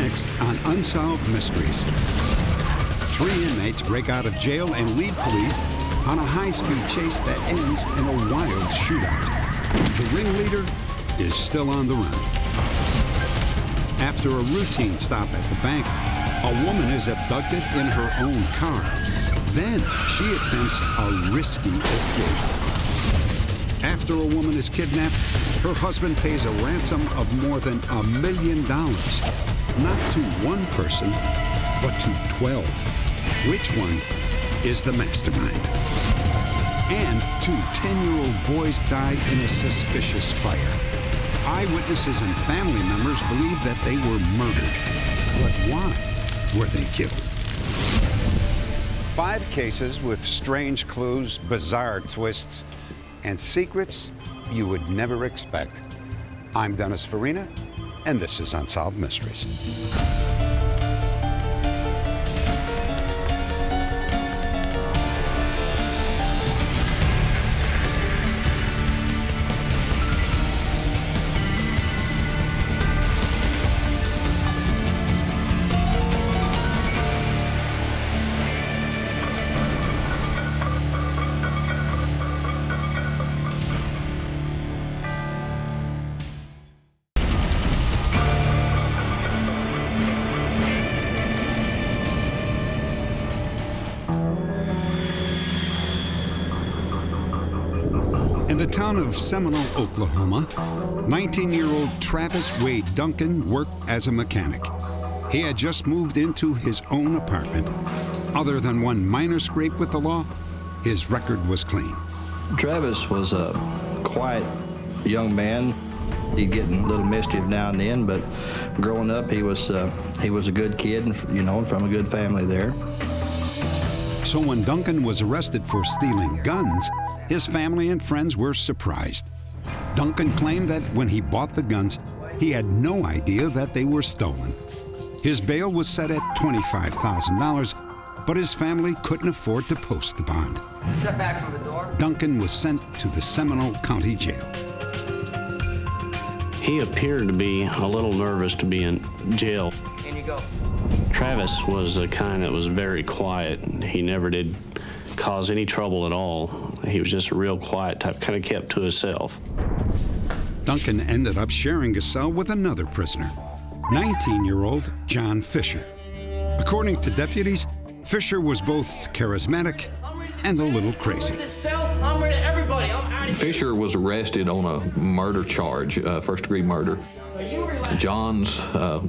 Next on Unsolved Mysteries. 3 inmates break out of jail and lead police on a high-speed chase that ends in a wild shootout. The ringleader is still on the run. After a routine stop at the bank, a woman is abducted in her own car. Then she attempts a risky escape. After a woman is kidnapped, her husband pays a ransom of more than $1 million. Not to one person, but to 12. Which one is the mastermind? And 2 10-year-old boys die in a suspicious fire. Eyewitnesses and family members believe that they were murdered. But why were they killed? 5 cases with strange clues, bizarre twists, and secrets you would never expect. I'm Dennis Farina, and this is Unsolved Mysteries. In the town of Seminole, Oklahoma, 19-year-old Travis Wade Duncan worked as a mechanic. He had just moved into his own apartment. Other than one minor scrape with the law, his record was clean. Travis was a quiet young man. He'd get a little mischief now and then, but growing up, he was a good kid, and from a good family there. So when Duncan was arrested for stealing guns, his family and friends were surprised. Duncan claimed that when he bought the guns, he had no idea that they were stolen. His bail was set at $25,000, but his family couldn't afford to post the bond. Step back from the door. Duncan was sent to the Seminole County Jail. He appeared to be a little nervous to be in jail. In you go. Travis was the kind that was very quiet. He never did cause any trouble at all. He was just a real quiet type, kind of kept to himself. Duncan ended up sharing a cell with another prisoner, 19-year-old John Fisher. According to deputies, Fisher was both charismatic and a little crazy. Fisher was arrested on a murder charge, first-degree murder. John's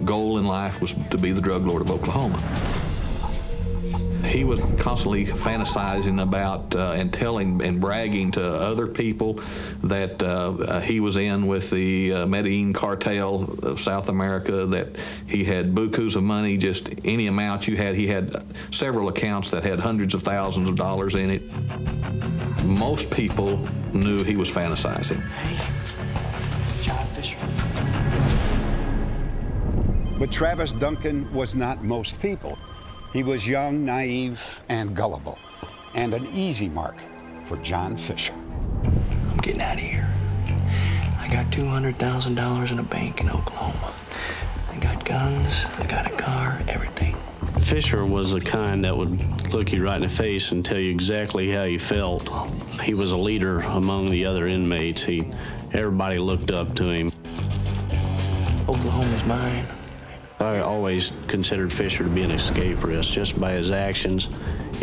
goal in life was to be the drug lord of Oklahoma. He was constantly fantasizing about and telling and bragging to other people that he was in with the Medellin cartel of South America, that he had bukus of money, just any amount you had. He had several accounts that had hundreds of thousands of dollars in it. Most people knew he was fantasizing. Hey, John Fisher. But Travis Duncan was not most people. He was young, naive, and gullible, and an easy mark for John Fisher. I'm getting out of here. I got $200,000 in a bank in Oklahoma. I got guns, I got a car, everything. Fisher was the kind that would look you right in the face and tell you exactly how he felt. He was a leader among the other inmates. Everybody looked up to him. Oklahoma's mine. I always considered Fisher to be an escape risk just by his actions,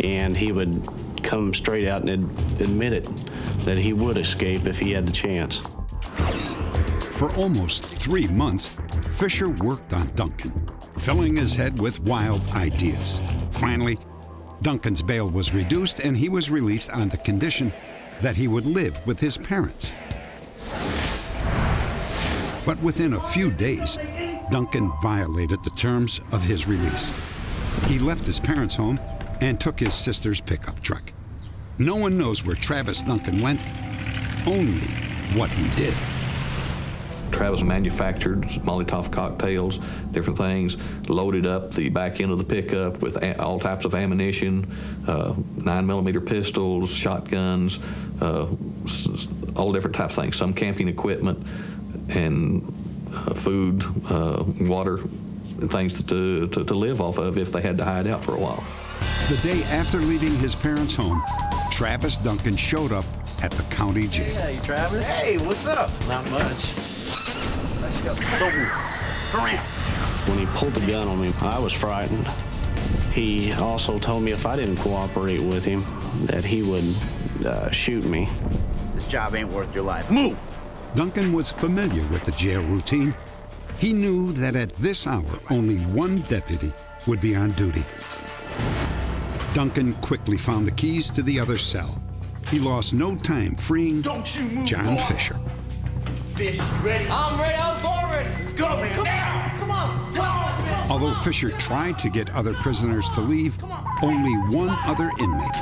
and he would come straight out and admit it, that he would escape if he had the chance. For almost 3 months, Fisher worked on Duncan, filling his head with wild ideas. Finally, Duncan's bail was reduced and he was released on the condition that he would live with his parents. But within a few days, Duncan violated the terms of his release. He left his parents' home and took his sister's pickup truck. No one knows where Travis Duncan went, only what he did. Travis manufactured Molotov cocktails, different things, loaded up the back end of the pickup with all types of ammunition, 9mm pistols, shotguns, all different types of things, some camping equipment, and food, water, things to live off of if they had to hide out for a while. The day after leaving his parents' home, Travis Duncan showed up at the county jail. Hey, Travis. Hey, what's up? Not much. Let's go. Come around. When he pulled the gun on me, I was frightened. He also told me if I didn't cooperate with him, that he would shoot me. This job ain't worth your life. Move! Duncan was familiar with the jail routine. He knew that at this hour, only one deputy would be on duty. Duncan quickly found the keys to the other cell. He lost no time freeing John Fisher. Fish, you ready? I'm ready. I was born ready. Let's go, man. Come on. Come on. Although Fisher tried to get other prisoners to leave, only one other inmate,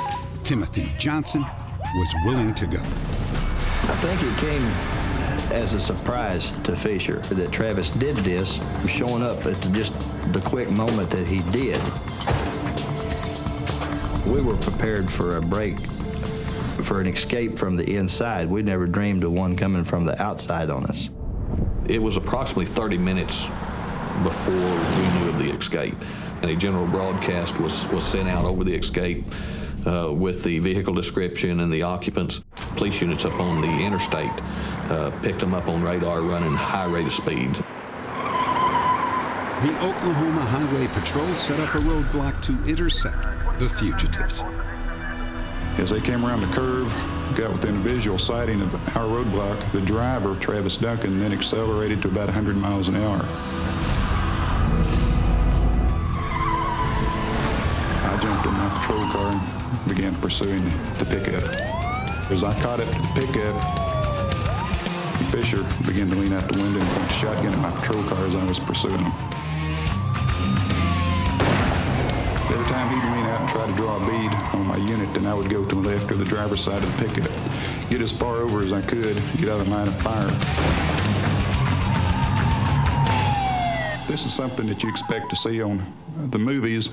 Timothy Johnson, was willing to go. I think it came as a surprise to Fisher that Travis did this, showing up at just the quick moment that he did. We were prepared for a break, for an escape from the inside. We never dreamed of one coming from the outside on us. It was approximately 30 minutes before we knew of the escape, and a general broadcast was sent out over the escape with the vehicle description and the occupants. Police units up on the interstate picked them up on radar running high rate of speed. The Oklahoma Highway Patrol set up a roadblock to intercept the fugitives. As they came around the curve, got within visual sighting of our roadblock, the driver, Travis Duncan, then accelerated to about 100 miles an hour. I jumped in my patrol car and began pursuing the pickup. As I caught up to the pickup, Fisher began to lean out the window and point a shotgun at my patrol car as I was pursuing him. Every time he'd lean out and try to draw a bead on my unit, then I would go to the left or the driver's side of the pickup, get as far over as I could, get out of the line of fire. This is something that you expect to see on the movies,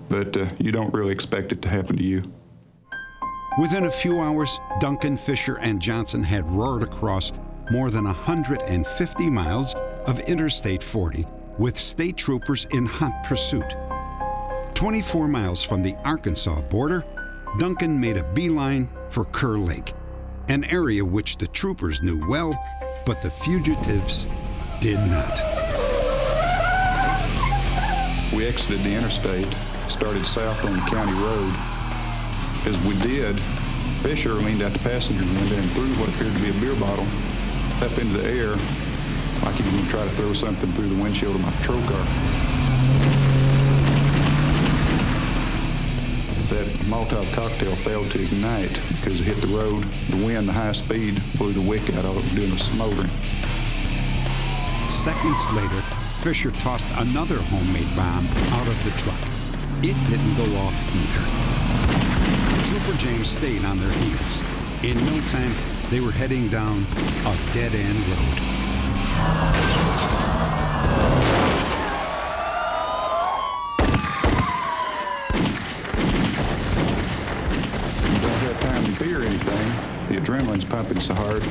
but you don't really expect it to happen to you. Within a few hours, Duncan, Fisher, and Johnson had roared across more than 150 miles of Interstate 40 with state troopers in hot pursuit. 24 miles from the Arkansas border, Duncan made a beeline for Kerr Lake, an area which the troopers knew well, but the fugitives did not. We exited the interstate, started south on the county road. As we did, Fisher leaned out the passenger window and threw what appeared to be a beer bottle up into the air, like he was going to try to throw something through the windshield of my patrol car. That Molotov cocktail failed to ignite because it hit the road. The wind, the high speed, blew the wick out of it, doing a smoldering. Seconds later, Fisher tossed another homemade bomb out of the truck. It didn't go off either. Trooper James stayed on their heels. In no time, they were heading down a dead-end road. You don't have time to fear anything. The adrenaline's pumping so hard.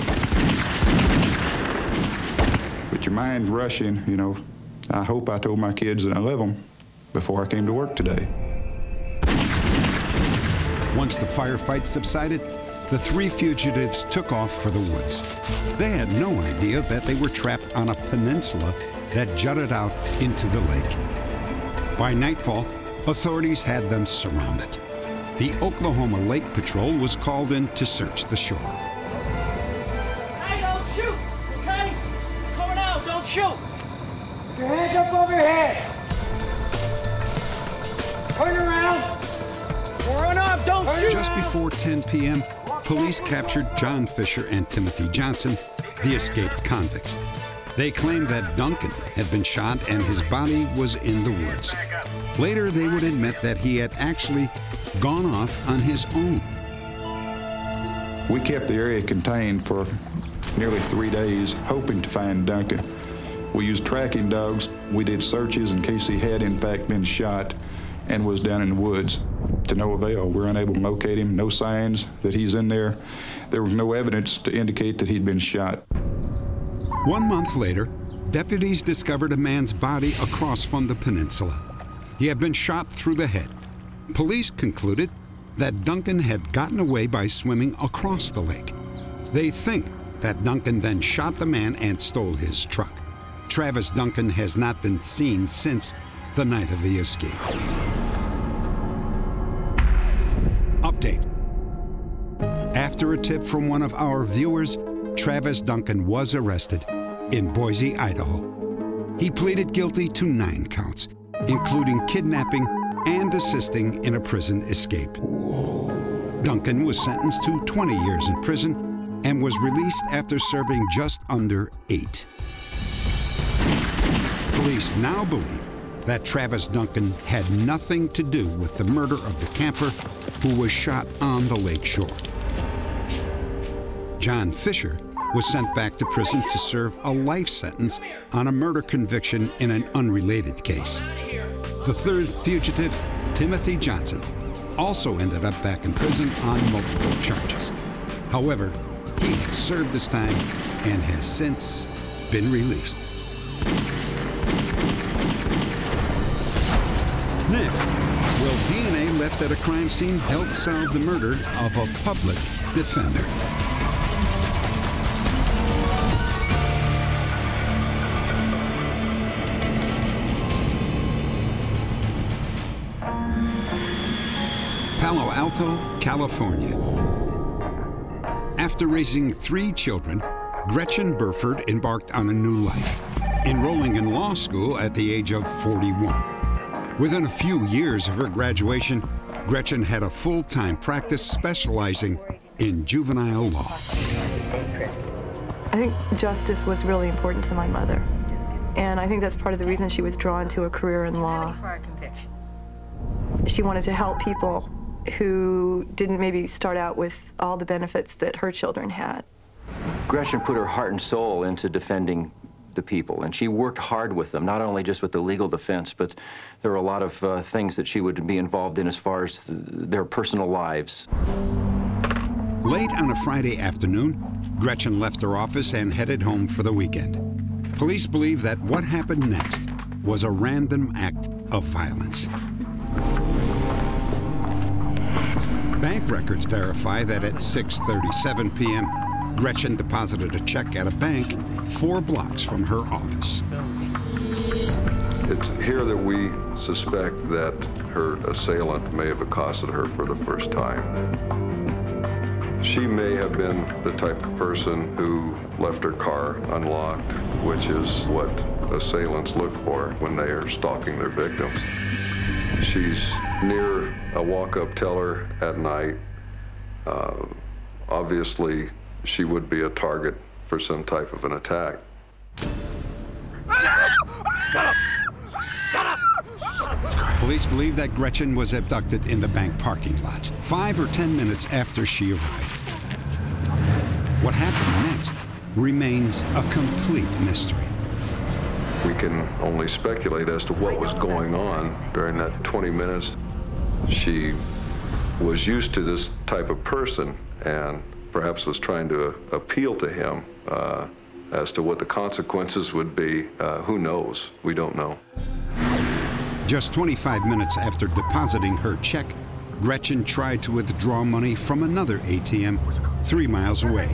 But your mind's rushing, you know. I hope I told my kids that I love them before I came to work today. Once the firefight subsided, the three fugitives took off for the woods. They had no idea that they were trapped on a peninsula that jutted out into the lake. By nightfall, authorities had them surrounded. The Oklahoma Lake Patrol was called in to search the shore. Hey, don't shoot, okay? Coming out, don't shoot. Your hands up over your head. Turn around. Run up, don't shoot. Just before 10 p.m., police captured John Fisher and Timothy Johnson, the escaped convicts. They claimed that Duncan had been shot and his body was in the woods. Later, they would admit that he had actually gone off on his own. We kept the area contained for nearly 3 days, hoping to find Duncan. We used tracking dogs. We did searches in case he had in fact been shot and was down in the woods. To no avail. We're unable to locate him, no signs that he's in there. There was no evidence to indicate that he'd been shot. 1 month later, deputies discovered a man's body across from the peninsula. He had been shot through the head. Police concluded that Duncan had gotten away by swimming across the lake. They think that Duncan then shot the man and stole his truck. Travis Duncan has not been seen since the night of the escape. Update. After a tip from one of our viewers, Travis Duncan was arrested in Boise, Idaho. He pleaded guilty to 9 counts, including kidnapping and assisting in a prison escape. Duncan was sentenced to 20 years in prison and was released after serving just under 8. Police now believe that Travis Duncan had nothing to do with the murder of the camper who was shot on the lake shore. John Fisher was sent back to prison to serve a life sentence on a murder conviction in an unrelated case. The third fugitive, Timothy Johnson, also ended up back in prison on multiple charges. However, he has served his time and has since been released. Next, will DNA left at a crime scene help solve the murder of a public defender? Palo Alto, California. After raising 3 children, Gretchen Burford embarked on a new life, enrolling in law school at the age of 41. Within a few years of her graduation, Gretchen had a full-time practice specializing in juvenile law. I think justice was really important to my mother, and I think that's part of the reason she was drawn to a career in law. She wanted to help people who didn't maybe start out with all the benefits that her children had. Gretchen put her heart and soul into defending the people, and she worked hard with them, not only just with the legal defense, but there were a lot of things that she would be involved in as far as their personal lives. Late on a Friday afternoon, Gretchen left her office and headed home for the weekend. Police believe that what happened next was a random act of violence. Bank records verify that at 6:37 p.m., Gretchen deposited a check at a bank 4 blocks from her office. It's here that we suspect that her assailant may have accosted her for the first time. She may have been the type of person who left her car unlocked, which is what assailants look for when they are stalking their victims. She's near a walk-up teller at night. Obviously, she would be a target for some type of an attack. Shut up! Shut up! Police believe that Gretchen was abducted in the bank parking lot 5 or 10 minutes after she arrived. What happened next remains a complete mystery. We can only speculate as to what was going on during that 20 minutes. She was used to this type of person and perhaps was trying to appeal to him as to what the consequences would be. Who knows? We don't know. Just 25 minutes after depositing her check, Gretchen tried to withdraw money from another ATM 3 miles away.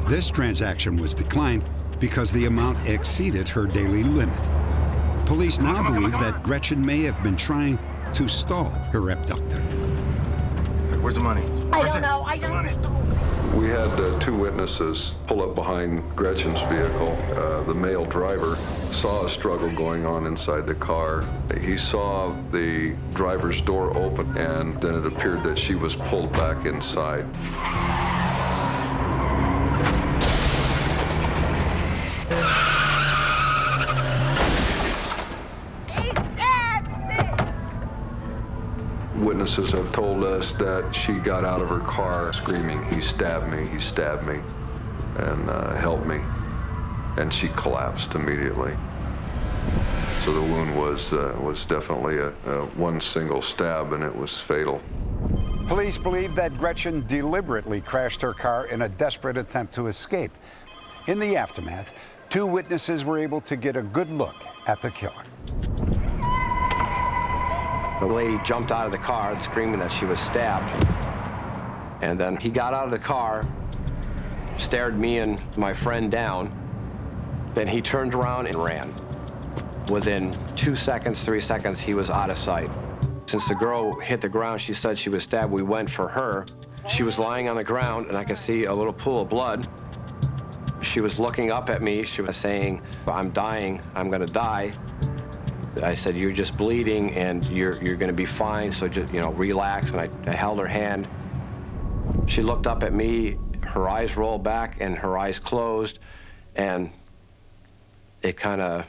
This transaction was declined because the amount exceeded her daily limit. Police now believe that Gretchen may have been trying to stall her abductor. Where's the money? I don't know. I don't know. We had 2 witnesses pull up behind Gretchen's vehicle. The male driver saw a struggle going on inside the car. He saw the driver's door open, and then it appeared that she was pulled back inside. Witnesses have told us that she got out of her car screaming, "He stabbed me, he stabbed me," and help me. And she collapsed immediately. So the wound was definitely one single stab, and it was fatal. Police believe that Gretchen deliberately crashed her car in a desperate attempt to escape. In the aftermath, 2 witnesses were able to get a good look at the killer. The lady jumped out of the car screaming that she was stabbed. And then he got out of the car, stared me and my friend down. Then he turned around and ran. Within 2 seconds, 3 seconds, he was out of sight. Since the girl hit the ground, she said she was stabbed. We went for her. She was lying on the ground, and I could see a little pool of blood. She was looking up at me. She was saying, "I'm dying. I'm going to die." I said, "You're just bleeding, and you're going to be fine, so just, you know, relax." And I held her hand. She looked up at me. Her eyes rolled back, and her eyes closed, and it kind of,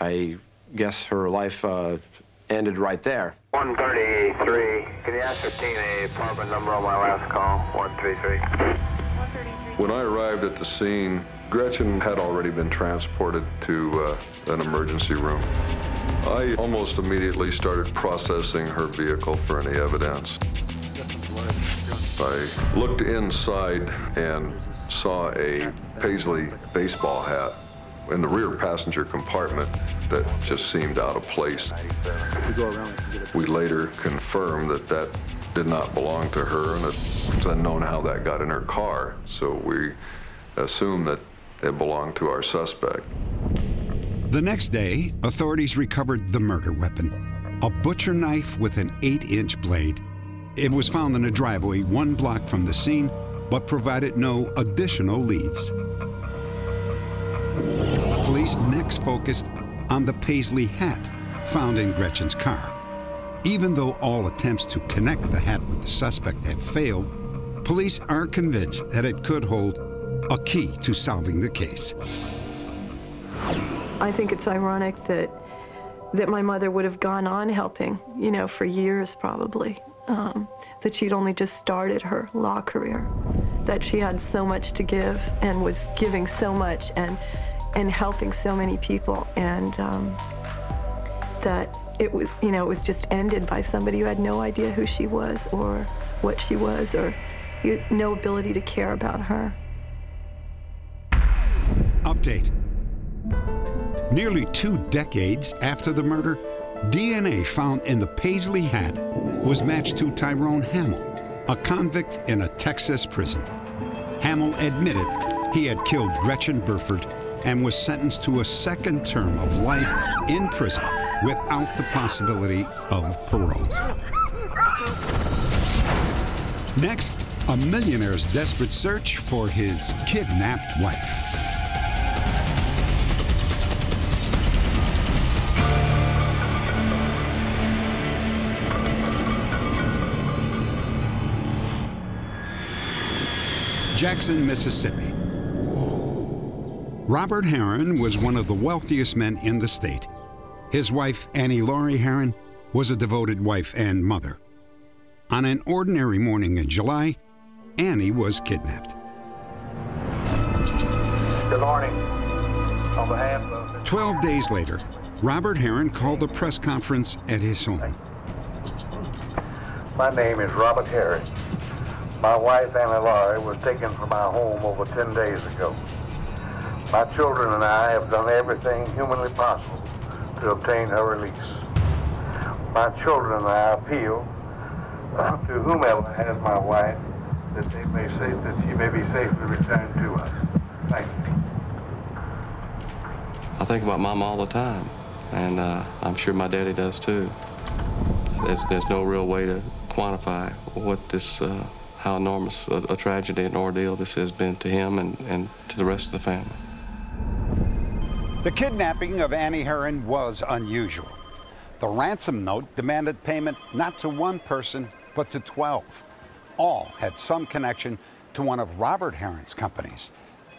I guess her life ended right there. 133. Can you ascertain a apartment number on my last call? 133. When I arrived at the scene, Gretchen had already been transported to an emergency room. I almost immediately started processing her vehicle for any evidence. I looked inside and saw a Paisley baseball hat in the rear passenger compartment that just seemed out of place. We later confirmed that that did not belong to her, and it's unknown how that got in her car, so we assumed that it belonged to our suspect. The next day, authorities recovered the murder weapon, a butcher knife with an 8-inch blade. It was found in a driveway 1 block from the scene, but provided no additional leads. Police next focused on the Paisley hat found in Gretchen's car. Even though all attempts to connect the hat with the suspect have failed, police are convinced that it could hold a key to solving the case. I think it's ironic that my mother would have gone on helping, you know, for years probably, that she'd only just started her law career, that she had so much to give and was giving so much and helping so many people, and that it was, you know, it was just ended by somebody who had no idea who she was or what she was, or no ability to care about her. Update. Nearly 2 decades after the murder, DNA found in the Paisley hat was matched to Tyrone Hamel, a convict in a Texas prison. Hamel admitted he had killed Gretchen Burford and was sentenced to a 2nd term of life in prison without the possibility of parole. Next, a millionaire's desperate search for his kidnapped wife. Jackson, Mississippi. Robert Herron was one of the wealthiest men in the state. His wife, Annie Laurie Herron, was a devoted wife and mother. On an ordinary morning in July, Annie was kidnapped. Good morning. On behalf of... 12 days later, Robert Herron called a press conference at his home. My name is Robert Herron. My wife, Annie Laurie, was taken from our home over 10 days ago. My children and I have done everything humanly possible to obtain her release. My children and I appeal to whomever has my wife that she may be safely returned to us. Thank you. I think about Mom all the time, and I'm sure my daddy does too. There's no real way to quantify what this, how enormous a tragedy and ordeal this has been to him and to the rest of the family. The kidnapping of Annie Herron was unusual. The ransom note demanded payment not to 1 person, but to 12. All had some connection to one of Robert Herron's companies.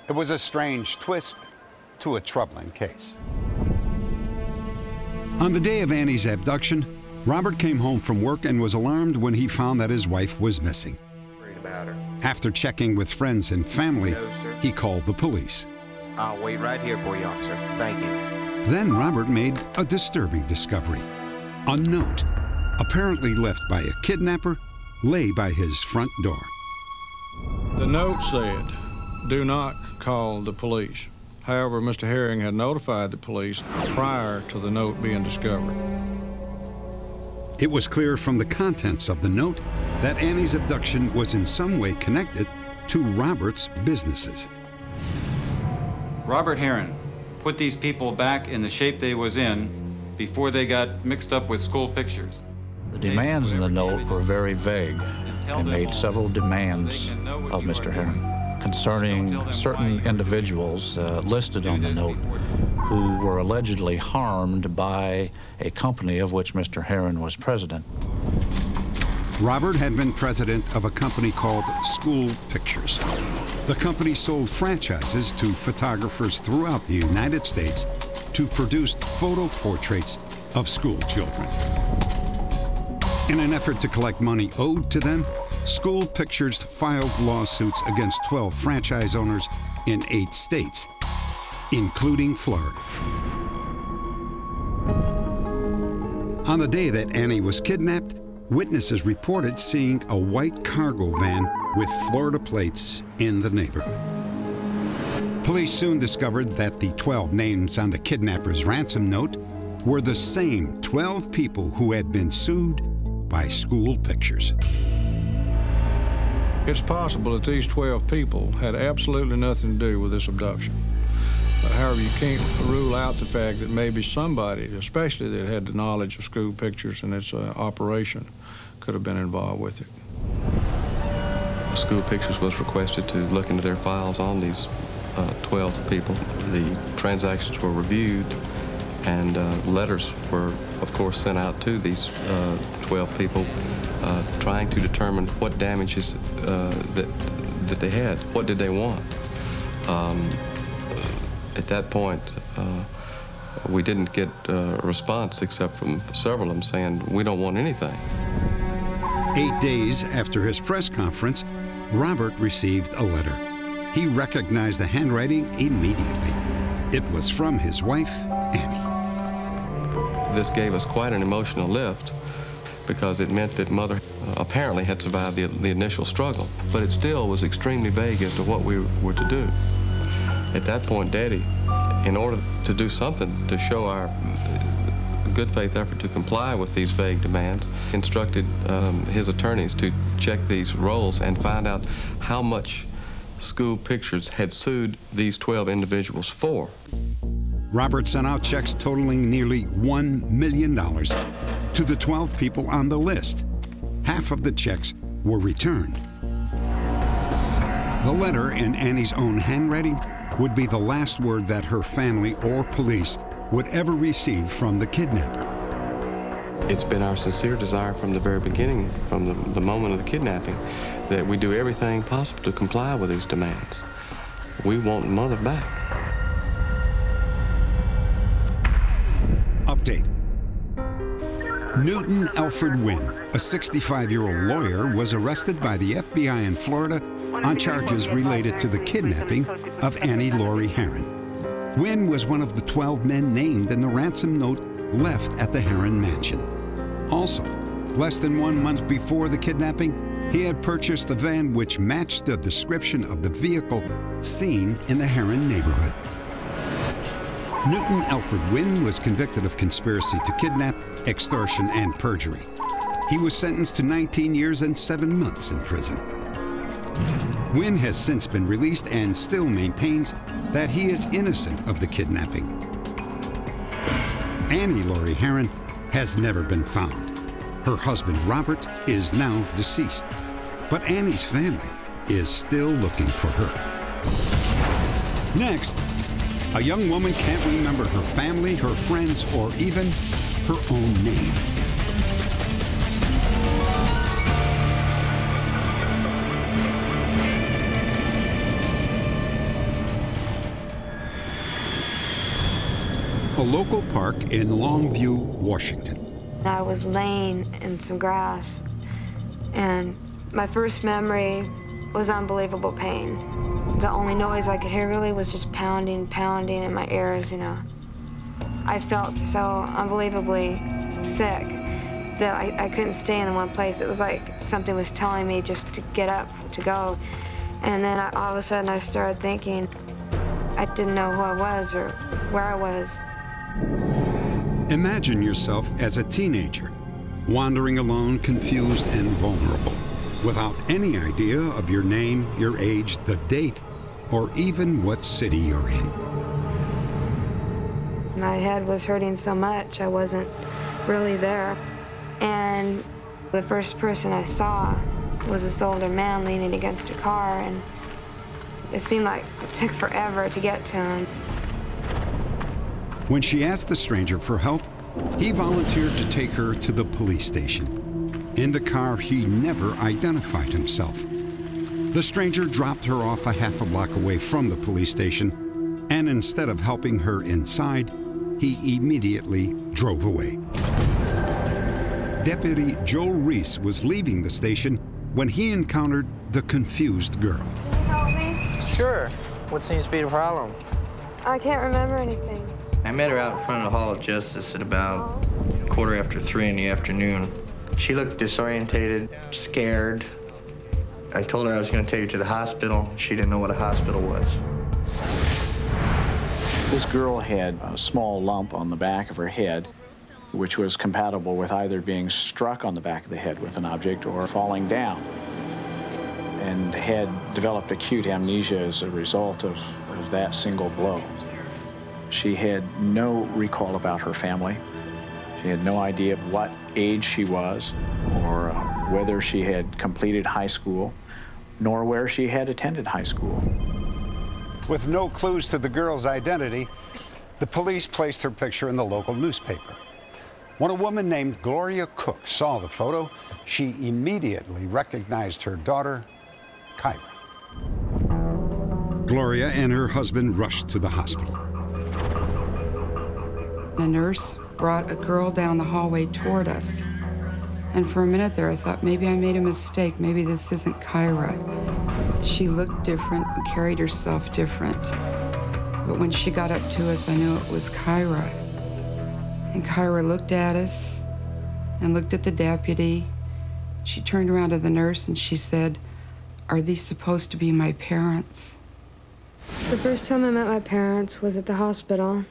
It was a strange twist to a troubling case. On the day of Annie's abduction, Robert came home from work and was alarmed when he found that his wife was missing. After checking with friends and family, he called the police. I'll wait right here for you, officer. Thank you. Then Robert made a disturbing discovery. A note, apparently left by a kidnapper, lay by his front door. The note said, "Do not call the police. However, Mr. Herring had notified the police prior to the note being discovered. It was clear from the contents of the note that Annie's abduction was in some way connected to Robert's businesses. Robert Herring put these people back in the shape they was in before they got mixed up with school pictures. The demands in the note were very vague and made several demands of Mr. Herring concerning certain individuals listed on the note who were allegedly harmed by a company of which Mr. Herring was president. Robert had been president of a company called School Pictures. The company sold franchises to photographers throughout the United States to produce photo portraits of school children. In an effort to collect money owed to them, School Pictures filed lawsuits against 12 franchise owners in 8 states, including Florida. On the day that Annie was kidnapped, witnesses reported seeing a white cargo van with Florida plates in the neighborhood. Police soon discovered that the 12 names on the kidnapper's ransom note were the same 12 people who had been sued by School Pictures. It's possible that these 12 people had absolutely nothing to do with this abduction. However, you can't rule out the fact that maybe somebody, especially that had the knowledge of School Pictures and its operation, could have been involved with it. School Pictures was requested to look into their files on these 12 people. The transactions were reviewed, and letters were, of course, sent out to these 12 people trying to determine what damages that they had. What did they want? At that point, we didn't get a response except from several of them saying, we don't want anything. 8 days after his press conference, Robert received a letter. He recognized the handwriting immediately. It was from his wife, Annie. This gave us quite an emotional lift because it meant that Mother apparently had survived the initial struggle, but it still was extremely vague as to what we were to do. At that point, Daddy, in order to do something to show our good faith effort to comply with these vague demands, instructed his attorneys to check these rolls and find out how much School Pictures had sued these 12 individuals for. Robert sent out checks totaling nearly $1 million to the 12 people on the list. Half of the checks were returned. The letter, in Annie's own handwriting, would be the last word that her family or police would ever receive from the kidnapper. It's been our sincere desire from the very beginning, from the moment of the kidnapping, that we do everything possible to comply with these demands. We want Mother back. Update. Newton Alfred Wynn, a 65-year-old lawyer, was arrested by the FBI in Florida on charges related to the kidnapping of Annie Laurie Herring. Wynn was one of the 12 men named in the ransom note left at the Herring mansion. Also, less than 1 month before the kidnapping, he had purchased a van which matched the description of the vehicle seen in the Herring neighborhood. Newton Alfred Wynn was convicted of conspiracy to kidnap, extortion, and perjury. He was sentenced to 19 years and 7 months in prison. Wynn has since been released and still maintains that he is innocent of the kidnapping. Annie Laurie Herring has never been found. Her husband, Robert, is now deceased, but Annie's family is still looking for her. Next, a young woman can't remember her family, her friends, or even her own name. A local park in Longview, Washington. I was laying in some grass, and my first memory was unbelievable pain. The only noise I could hear really was just pounding, pounding in my ears, you know. I felt so unbelievably sick that I couldn't stay in one place. It was like something was telling me just to get up, to go. And then all of a sudden I started thinking, I didn't know who I was or where I was. Imagine yourself as a teenager, wandering alone, confused and vulnerable, without any idea of your name, your age, the date, or even what city you're in. My head was hurting so much, I wasn't really there. And the first person I saw was this older man leaning against a car, and it seemed like it took forever to get to him. When she asked the stranger for help, he volunteered to take her to the police station. In the car, he never identified himself. The stranger dropped her off a half a block away from the police station, and instead of helping her inside, he immediately drove away. Deputy Joel Reese was leaving the station when he encountered the confused girl. Can you help me? Sure. What seems to be the problem? I can't remember anything. I met her out in front of the Hall of Justice at about 3:15 in the afternoon. She looked disorientated, scared. I told her I was going to take her to the hospital. She didn't know what a hospital was. This girl had a small lump on the back of her head, which was compatible with either being struck on the back of the head with an object or falling down, and had developed acute amnesia as a result of that single blow. She had no recall about her family. She had no idea what age she was or whether she had completed high school, nor where she had attended high school. With no clues to the girl's identity, the police placed her picture in the local newspaper. When a woman named Gloria Cook saw the photo, she immediately recognized her daughter, Kyra. Gloria and her husband rushed to the hospital. A nurse brought a girl down the hallway toward us. And for a minute there, I thought, maybe I made a mistake. Maybe this isn't Kyra. She looked different and carried herself different. But when she got up to us, I knew it was Kyra. And Kyra looked at us and looked at the deputy. She turned around to the nurse and she said, "Are these supposed to be my parents?" The first time I met my parents was at the hospital.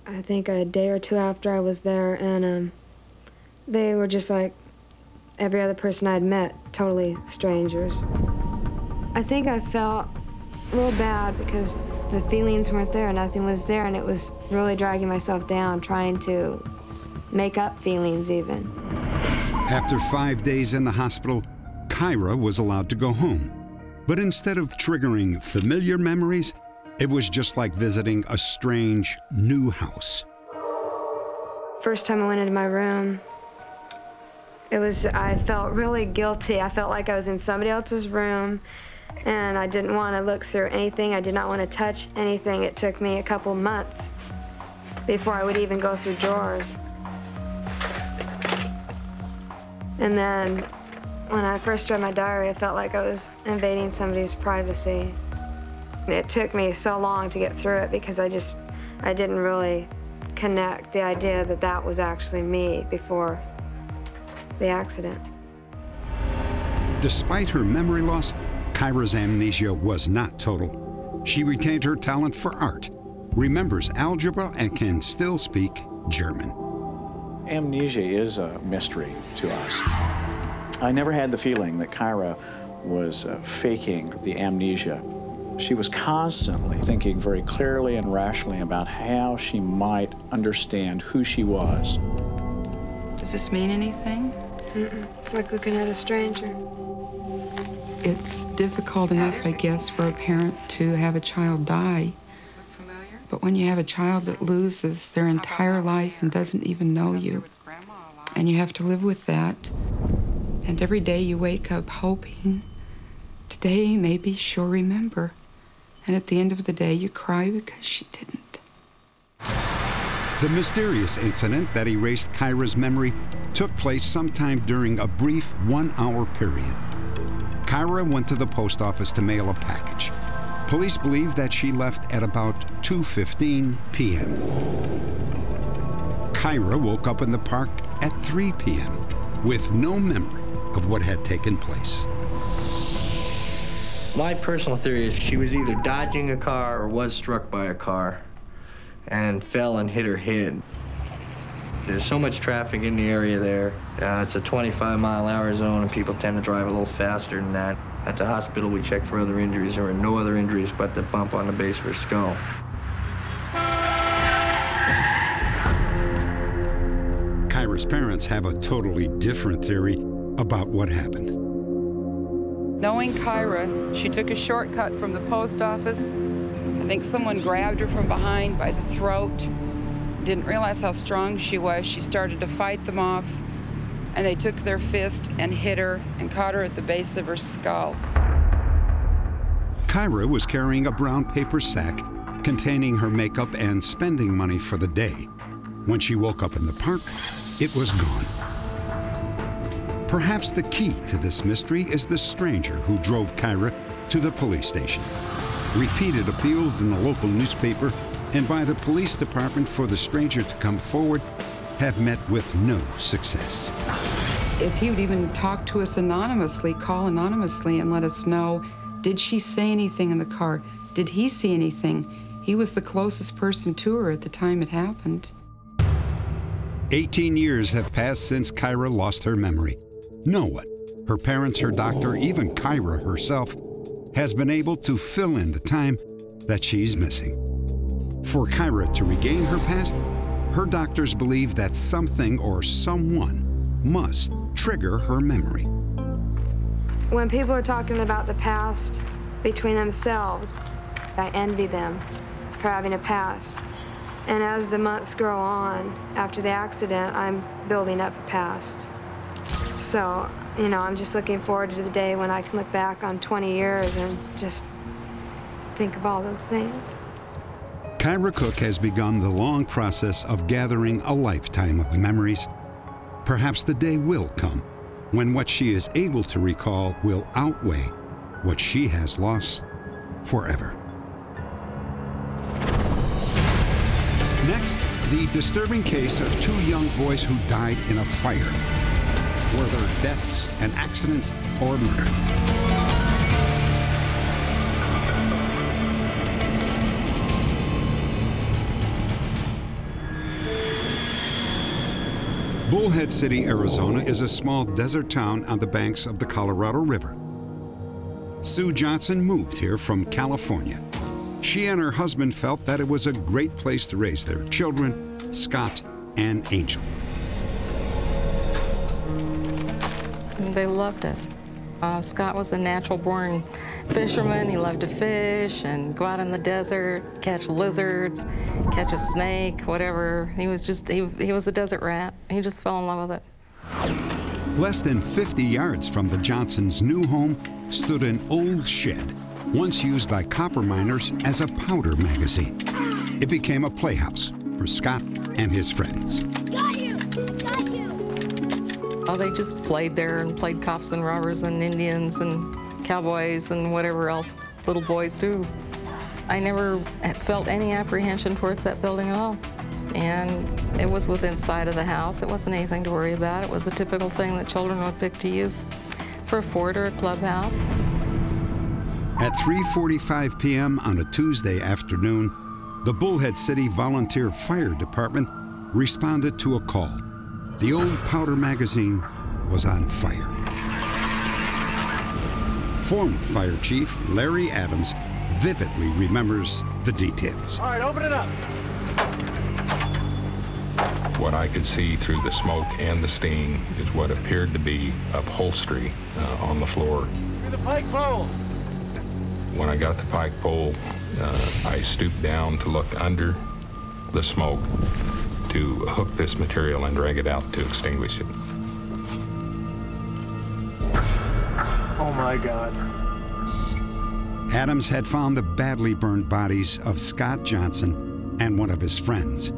I think a day or two after I was there, and they were just like every other person I'd met, totally strangers. I think I felt real bad because the feelings weren't there, nothing was there, and it was really dragging myself down, trying to make up feelings even. After 5 days in the hospital, Kyra was allowed to go home. But instead of triggering familiar memories, it was just like visiting a strange new house. First time I went into my room, I felt really guilty. I felt like I was in somebody else's room, and I didn't want to look through anything. I did not want to touch anything. It took me a couple months before I would even go through drawers. And then when I first read my diary, I felt like I was invading somebody's privacy. It took me so long to get through it because I didn't really connect the idea that that was actually me before the accident. Despite her memory loss, Kyra's amnesia was not total. She retained her talent for art, remembers algebra, and can still speak German. Amnesia is a mystery to us. I never had the feeling that Kyra was faking the amnesia. She was constantly thinking very clearly and rationally about how she might understand who she was. Does this mean anything? It's like looking at a stranger. It's difficult enough, I guess, for a parent to have a child die. But when you have a child that loses their entire life and doesn't even know you, and you have to live with that, and every day you wake up hoping, today maybe she'll remember. And at the end of the day, you cry because she didn't. The mysterious incident that erased Kyra's memory took place sometime during a brief 1-hour period. Kyra went to the post office to mail a package. Police believe that she left at about 2:15 p.m. Kyra woke up in the park at 3 p.m. with no memory of what had taken place. My personal theory is she was either dodging a car or was struck by a car and fell and hit her head. There's so much traffic in the area there. It's a 25-mile-an-hour zone, and people tend to drive a little faster than that. At the hospital, we checked for other injuries. There were no other injuries but the bump on the base of her skull. KYRA'S parents have a totally different theory about what happened. Knowing KYRA, she took a shortcut from the post office. I think someone grabbed her from behind by the throat. Didn't realize how strong she was. She started to fight them off, and they took their fist and hit her and caught her at the base of her skull. KYRA was carrying a brown paper sack containing her makeup and spending money for the day. When she woke up in the park, it was gone. Perhaps the key to this mystery is the stranger who drove KYRA to the police station. Repeated appeals in the local newspaper and by the police department for the stranger to come forward have met with no success. If he would even talk to us anonymously, call anonymously and let us know, did she say anything in the car? Did he see anything? He was the closest person to her at the time it happened. 18 years have passed since KYRA lost her memory. No one, her parents, her doctor, even KYRA herself, has been able to fill in the time that she's missing. For KYRA to regain her past, her doctors believe that something or someone must trigger her memory. When people are talking about the past between themselves, I envy them for having a past. And as the months grow on after the accident, I'm building up a past. So, you know, I'm just looking forward to the day when I can look back on 20 years and just think of all those things. KYRA Cook has begun the long process of gathering a lifetime of memories. Perhaps the day will come when what she is able to recall will outweigh what she has lost forever. Next, the disturbing case of two young boys who died in a fire. Were their deaths an accident or murder? Bullhead City, Arizona is a small desert town on the banks of the Colorado River. Sue Johnson moved here from California. She and her husband felt that it was a great place to raise their children, Scott and Angel. They loved it. Scott was a natural-born fisherman. He loved to fish and go out in the desert, catch lizards, catch a snake, whatever. He was a desert rat. He just fell in love with it. Less than 50 yards from the Johnsons' new home stood an old shed, once used by copper miners as a powder magazine. It became a playhouse for Scott and his friends. Got you! Got you! Oh, they just played there and played cops and robbers and Indians and cowboys and whatever else little boys do. I never felt any apprehension towards that building at all. And it was within sight of the house. It wasn't anything to worry about. It was a typical thing that children would pick to use for a fort or a clubhouse. At 3:45 p.m. on a Tuesday afternoon, the Bullhead City Volunteer Fire Department responded to a call. The old powder magazine was on fire. Former Fire Chief Larry Adams vividly remembers the details. All right, open it up. What I could see through the smoke and the steam is what appeared to be upholstery on the floor. Through the pike pole. When I got the pike pole, I stooped down to look under the smoke to hook this material and drag it out to extinguish it. Oh my God. Adams had found the badly burned bodies of Scott Johnson and one of his friends.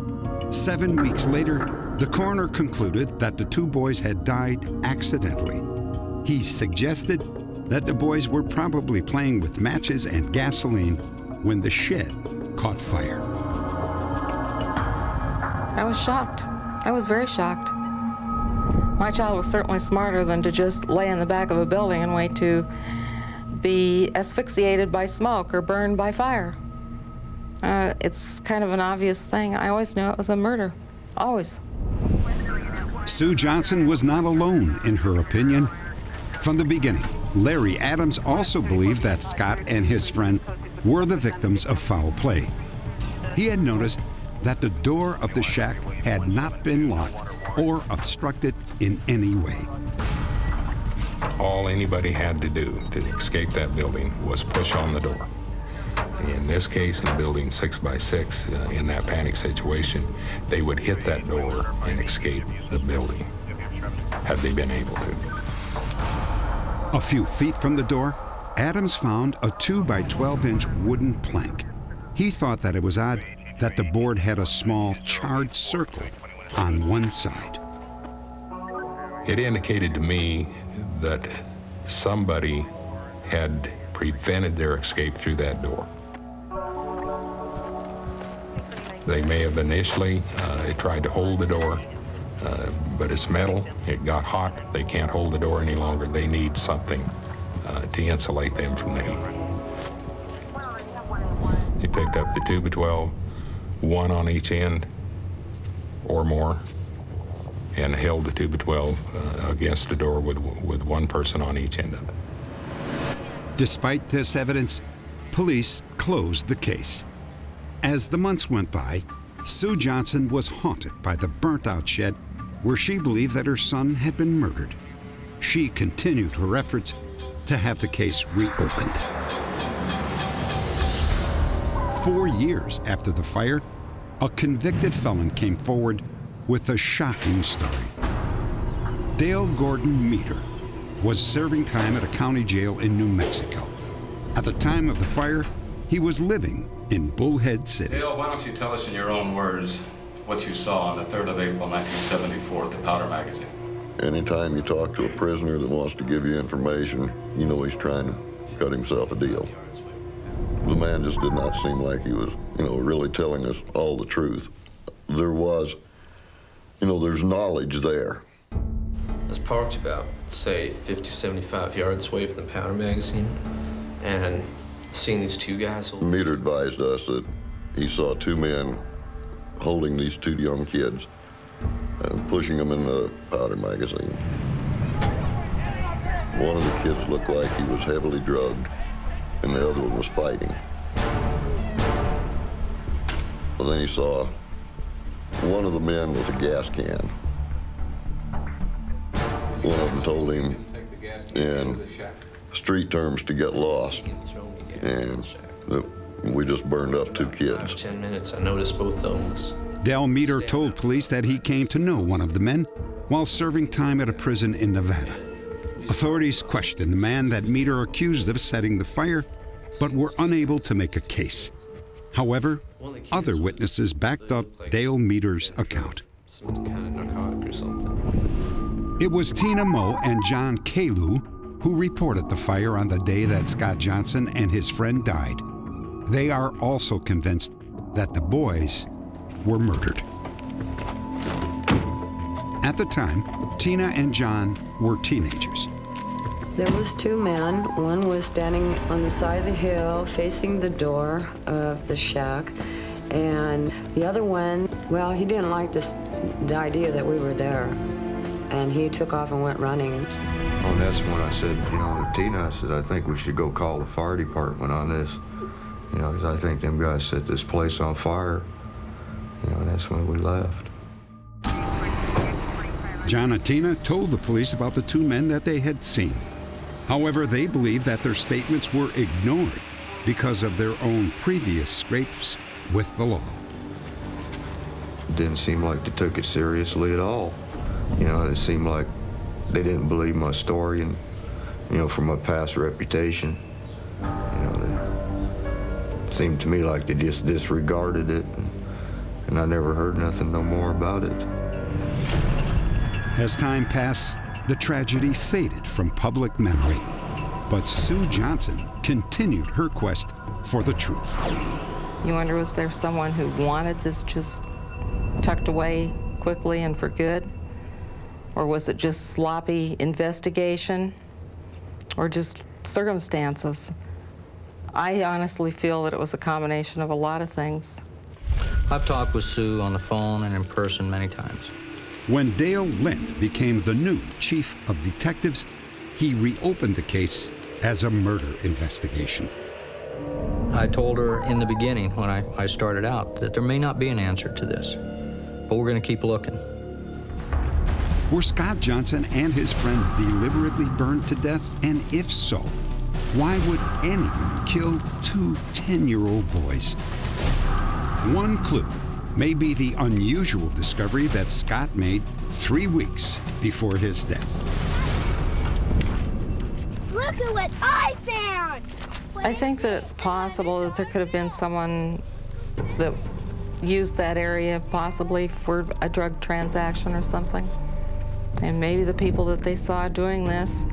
7 weeks later, the coroner concluded that the two boys had died accidentally. He suggested that the boys were probably playing with matches and gasoline when the shed caught fire. I was shocked. I was very shocked. My child was certainly smarter than to just lay in the back of a building and wait to be asphyxiated by smoke or burned by fire. It's kind of an obvious thing. I always knew it was a murder, always. Sue Johnson was not alone in her opinion. From the beginning, Larry Adams also believed that Scott and his friend were the victims of foul play. He had noticed that the door of the shack had not been locked or obstructed in any way. All anybody had to do to escape that building was push on the door. In this case, in building 6x6, in that panic situation, they would hit that door and escape the building, had they been able to. A few feet from the door, Adams found a 2x12-inch wooden plank. He thought that it was odd that the board had a small charred circle on one side. It indicated to me that somebody had prevented their escape through that door. They may have initially tried to hold the door, but it's metal, it got hot, they can't hold the door any longer. They need something to insulate them from the heat. He picked up the 2x12, one on each end or more, and held the 2x12 against the door with one person on each end of it. Despite this evidence, police closed the case. As the months went by, Sue Johnson was haunted by the burnt-out shed where she believed that her son had been murdered. She continued her efforts to have the case reopened. 4 years after the fire, a convicted felon came forward with a shocking story. Dale Gordon Meter was serving time at a county jail in New Mexico. At the time of the fire, he was living in Bullhead City. Dale, why don't you tell us in your own words what you saw on the 3rd of April, 1974 at the Powder Magazine? Anytime you talk to a prisoner that wants to give you information, you know he's trying to cut himself a deal. The man just did not seem like he was, really telling us all the truth. There was, there's knowledge there. I was parked about, say, 50, 75 yards away from the Powder Magazine, and seeing these two guys. Meter advised us that he saw two men holding these two young kids and pushing them in the Powder Magazine. One of the kids looked like he was heavily drugged, and the other one was fighting. But then he saw one of the men with a gas can. One of them told him in street terms to get lost, and we just burned up two kids. 5 or 10 minutes, I noticed both of them. Dale Meter told police that he came to know one of the men while serving time at a prison in Nevada. Authorities questioned the man that Meter accused of setting the fire, but were unable to make a case. However, other witnesses backed up Dale Meter's account. Some kind of narcotic or something. It was Tina Moe and John KALOUS who reported the fire on the day that Scott Johnson and his friend died. They are also convinced that the boys were murdered. At the time, Tina and John were teenagers. There was two men. One was standing on the side of the hill facing the door of the shack, and the other one, well, he didn't like the idea that we were there, and he took off and went running. On that's when I said, to Tina, I said, I think we should go call the fire department on this, because I think them guys set this place on fire. And that's when we left. John and Tina told the police about the two men that they had seen. However, they believed that their statements were ignored because of their own previous scrapes with the law. It didn't seem like they took it seriously at all. It seemed like they didn't believe my story and, from my past reputation. It seemed to me like they just disregarded it, and I never heard nothing no more about it. As time passed, the tragedy faded from public memory, but Sue Johnson continued her quest for the truth. You wonder, was there someone who wanted this just tucked away quickly and for good? Or was it just sloppy investigation? Or just circumstances. I honestly feel that it was a combination of a lot of things. I've talked with Sue on the phone and in person many times. When Dale Lint became the new chief of detectives, he reopened the case as a murder investigation. I told her in the beginning when I started out that there may not be an answer to this, but we're going to keep looking. Were Scott Johnson and his friend deliberately burned to death? And if so, why would anyone kill two 10-year-old boys? One clue may be the unusual discovery that Scott made 3 weeks before his death. Look at what I found! I think that it's possible that there could have been someone that used that area possibly for a drug transaction or something. And maybe the people that they saw doing this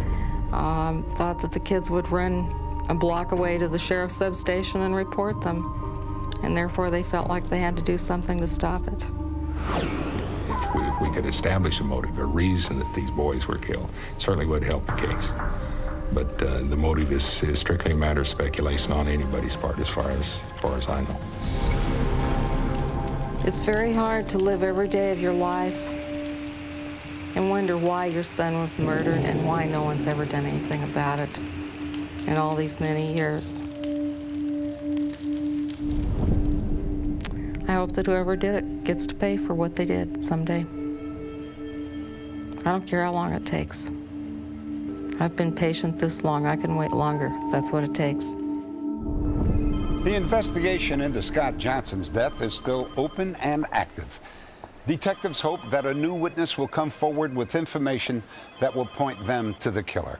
thought that the kids would run a block away to the sheriff's substation and report them. And therefore they felt like they had to do something to stop it. If we could establish a motive, a reason that these boys were killed, it certainly would help the case. But the motive is strictly a matter of speculation on anybody's part as far as I know. It's very hard to live every day of your life and wonder why your son was murdered and why no one's ever done anything about it in all these many years. I hope that whoever did it gets to pay for what they did someday. I don't care how long it takes. I've been patient this long. I can wait longer if that's what it takes. The investigation into Scott Johnson's death is still open and active. Detectives hope that a new witness will come forward with information that will point them to the killer.